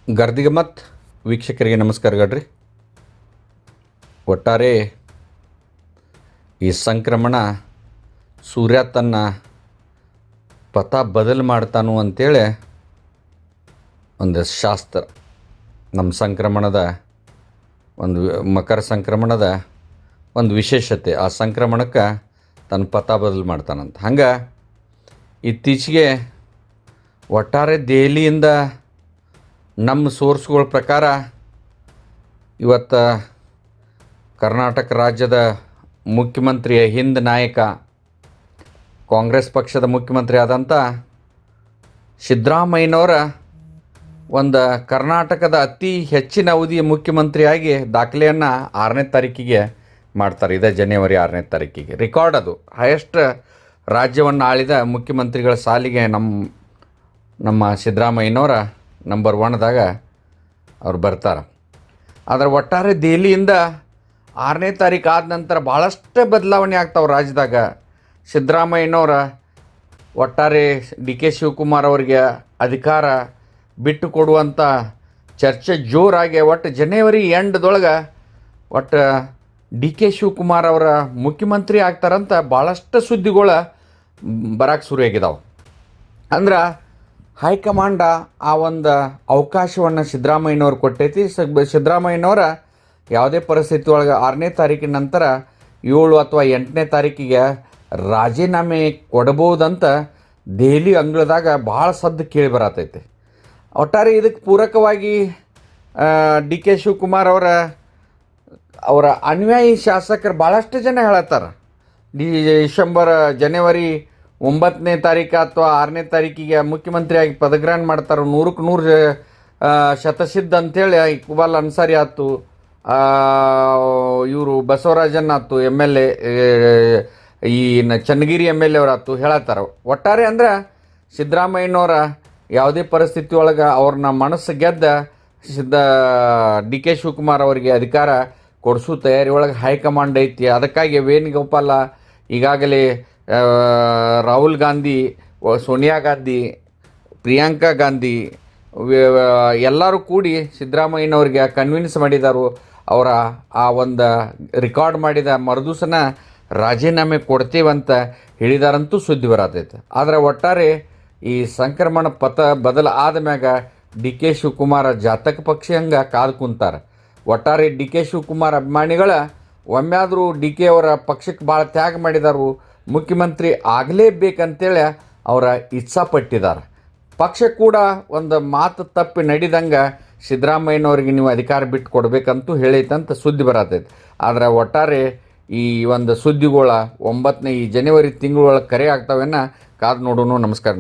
ಗರ್ದಿಗಮತ್ ವೀಕ್ಷಕರಿಗೆ ನಮಸ್ಕಾರಗಳ್ರಿ. ಒಟ್ಟಾರೆ ಈ ಸಂಕ್ರಮಣ ಸೂರ್ಯ ತನ್ನ ಪಥ ಬದಲು ಮಾಡ್ತಾನು ಅಂತೇಳಿ ಒಂದು ಶಾಸ್ತ್ರ. ನಮ್ಮ ಸಂಕ್ರಮಣದ ಒಂದು ಮಕರ ಸಂಕ್ರಮಣದ ಒಂದು ವಿಶೇಷತೆ, ಆ ಸಂಕ್ರಮಣಕ್ಕೆ ತನ್ನ ಪಥ ಬದಲು ಮಾಡ್ತಾನಂತ. ಹಂಗೆ ಇತ್ತೀಚೆಗೆ ಒಟ್ಟಾರೆ ದೆಹಲಿಯಿಂದ ನಮ್ಮ ಸೋರ್ಸ್ಗಳ ಪ್ರಕಾರ ಇವತ್ತು ಕರ್ನಾಟಕ ರಾಜ್ಯದ ಮುಖ್ಯಮಂತ್ರಿಯ ಹಿಂದ್ ನಾಯಕ, ಕಾಂಗ್ರೆಸ್ ಪಕ್ಷದ ಮುಖ್ಯಮಂತ್ರಿ ಆದಂಥ ಸಿದ್ದರಾಮಯ್ಯನವರ ಒಂದು ಕರ್ನಾಟಕದ ಅತಿ ಹೆಚ್ಚಿನ ಅವಧಿಯ ಮುಖ್ಯಮಂತ್ರಿಯಾಗಿ ದಾಖಲೆಯನ್ನು 6ನೇ ತಾರೀಕಿಗೆ ಮಾಡ್ತಾರೆ. ಇದೇ ಜನವರಿ 6ನೇ ತಾರೀಕಿಗೆ ರೆಕಾರ್ಡ್. ಅದು ಹೈಯೆಸ್ಟ್ ರಾಜ್ಯವನ್ನು ಆಳಿದ ಮುಖ್ಯಮಂತ್ರಿಗಳ ಸಾಲಿಗೆ ನಮ್ಮ ಸಿದ್ದರಾಮಯ್ಯನವರ ನಂಬರ್ 1ದಾಗ ಅವ್ರು ಬರ್ತಾರೆ. ಆದರೆ ಒಟ್ಟಾರೆ ದೆಹಲಿಯಿಂದ 6ನೇ ತಾರೀಕು ಆದ ನಂತರ ಭಾಳಷ್ಟು ಬದಲಾವಣೆ ಆಗ್ತಾವೆ ರಾಜ್ಯದಾಗ. ಸಿದ್ದರಾಮಯ್ಯನವರ ಒಟ್ಟಾರೆ ಡಿ ಕೆ ಶಿವಕುಮಾರ್ ಅವರಿಗೆ ಅಧಿಕಾರ ಬಿಟ್ಟು ಕೊಡುವಂಥ ಚರ್ಚೆ ಜೋರಾಗಿ ಒಟ್ಟು ಜನವರಿ ಎಂಡ್ದೊಳಗೆ ಒಟ್ಟು ಡಿ ಕೆ ಶಿವಕುಮಾರ್ ಅವರ ಮುಖ್ಯಮಂತ್ರಿ ಆಗ್ತಾರಂತ ಭಾಳಷ್ಟು ಸುದ್ದಿಗಳು ಬರೋಕ್ಕೆ ಶುರುವಾಗಿದ್ದಾವೆ. ಅಂದ್ರೆ ಹೈಕಮಾಂಡ ಆ ಒಂದು ಅವಕಾಶವನ್ನು ಸಿದ್ದರಾಮಯ್ಯನವ್ರು ಕೊಟ್ಟೈತಿ. ಸಿದ್ದರಾಮಯ್ಯನವರ ಯಾವುದೇ ಪರಿಸ್ಥಿತಿ ಒಳಗೆ 6ನೇ ತಾರೀಕಿನ ನಂತರ 7 ಅಥವಾ 8ನೇ ತಾರೀಕಿಗೆ ರಾಜೀನಾಮೆ ಕೊಡ್ಬೋದಂತ ದೆಹಲಿ ಅಂಗಳದಾಗ ಭಾಳ ಸದ್ದು ಕೇಳಿ ಬರತೈತೆ. ಒಟ್ಟಾರೆ ಇದಕ್ಕೆ ಪೂರಕವಾಗಿ ಡಿ ಕೆ ಶಿವಕುಮಾರ್ ಅವರ ಅನ್ಯಾಯಿ ಶಾಸಕರು ಭಾಳಷ್ಟು ಜನ ಹೇಳತ್ತಾರೆ. ಜನವರಿ 9ನೇ ತಾರೀಕು ಅಥವಾ 6ನೇ ತಾರೀಕಿಗೆ ಮುಖ್ಯಮಂತ್ರಿಯಾಗಿ ಪದಗ್ರಹಣ ಮಾಡ್ತಾರೆ. 100ಕ್ಕೆ 100 ಶತಸಿದ್ಧ ಅಂಥೇಳಿ ಇಕ್ಬಾಲ್ ಅನ್ಸಾರಿ ಆಯ್ತು, ಇವರು ಬಸವರಾಜನ್ ಆಯ್ತು, MLA ಈ ಚನ್ನಗಿರಿ MLA ಅವರಾಯ್ತು ಹೇಳತ್ತಾರೆ. ಒಟ್ಟಾರೆ ಅಂದ್ರೆ ಸಿದ್ದರಾಮಯ್ಯನವರ ಯಾವುದೇ ಪರಿಸ್ಥಿತಿ ಒಳಗೆ ಅವ್ರನ್ನ ಮನಸ್ಸು ಗೆದ್ದ ಡಿ ಕೆ ಶಿವಕುಮಾರ್ ಅವರಿಗೆ ಅಧಿಕಾರ ಕೊಡಿಸೋ ತಯಾರಿ ಒಳಗೆ ಹೈಕಮಾಂಡ್ ಐತಿ. ಅದಕ್ಕಾಗಿ ವೇಣುಗೋಪಾಲ ಈಗಾಗಲೇ ರಾಹುಲ್ ಗಾಂಧಿ, ಸೋನಿಯಾ ಗಾಂಧಿ, ಪ್ರಿಯಾಂಕಾ ಗಾಂಧಿ ಎಲ್ಲರೂ ಕೂಡಿ ಸಿದ್ದರಾಮಯ್ಯನವ್ರಿಗೆ ಕನ್ವಿನ್ಸ್ ಮಾಡಿದರು. ಅವರ ಆ ಒಂದು ರೆಕಾರ್ಡ್ ಮಾಡಿದ ಮರುದಿವಸನ ರಾಜೀನಾಮೆ ಕೊಡ್ತೀವಂತ ಹೇಳಿದಾರಂತೂ ಸುದ್ದಿ ಬರತೈತೆ. ಆದರೆ ಒಟ್ಟಾರೆ ಈ ಸಂಕ್ರಮಣ ಪಥ ಬದಲು ಆದಮ್ಯಾಗ ಡಿ ಕೆ ಶಿವಕುಮಾರ ಜಾತಕ ಪಕ್ಷಿ ಹಂಗೆ ಕಾದು ಕುಂತಾರೆ. ಒಟ್ಟಾರೆ ಡಿ ಕೆ ಶಿವಕುಮಾರ್ ಅಭಿಮಾನಿಗಳ ಒಮ್ಮೆಯಾದರೂ ಡಿ ಕೆ ಅವರ ಪಕ್ಷಕ್ಕೆ ಭಾಳ ತ್ಯಾಗ ಮಾಡಿದಾರು, ಮುಖ್ಯಮಂತ್ರಿ ಆಗಲೇಬೇಕಂತೇಳಿ ಅವರ ಇಚ್ಛಾಪಟ್ಟಿದ್ದಾರೆ. ಪಕ್ಷ ಕೂಡ ಒಂದು ಮಾತು ತಪ್ಪಿ ನಡೆದಂಗೆ ಸಿದ್ದರಾಮಯ್ಯನವ್ರಿಗೆ ನೀವು ಅಧಿಕಾರ ಬಿಟ್ಟು ಕೊಡಬೇಕಂತೂ ಹೇಳೈತಂತ ಸುದ್ದಿ ಬರತೈತೆ. ಆದರೆ ಒಟ್ಟಾರೆ ಈ ಒಂದು ಸುದ್ದಿಗಳ 9ನೇ ಈ ಜನವರಿ ತಿಂಗಳೊಳಗೆ ಕರೆ ಆಗ್ತಾವೇನ ಕಾದು ನೋಡೋಣ. ನಮಸ್ಕಾರ.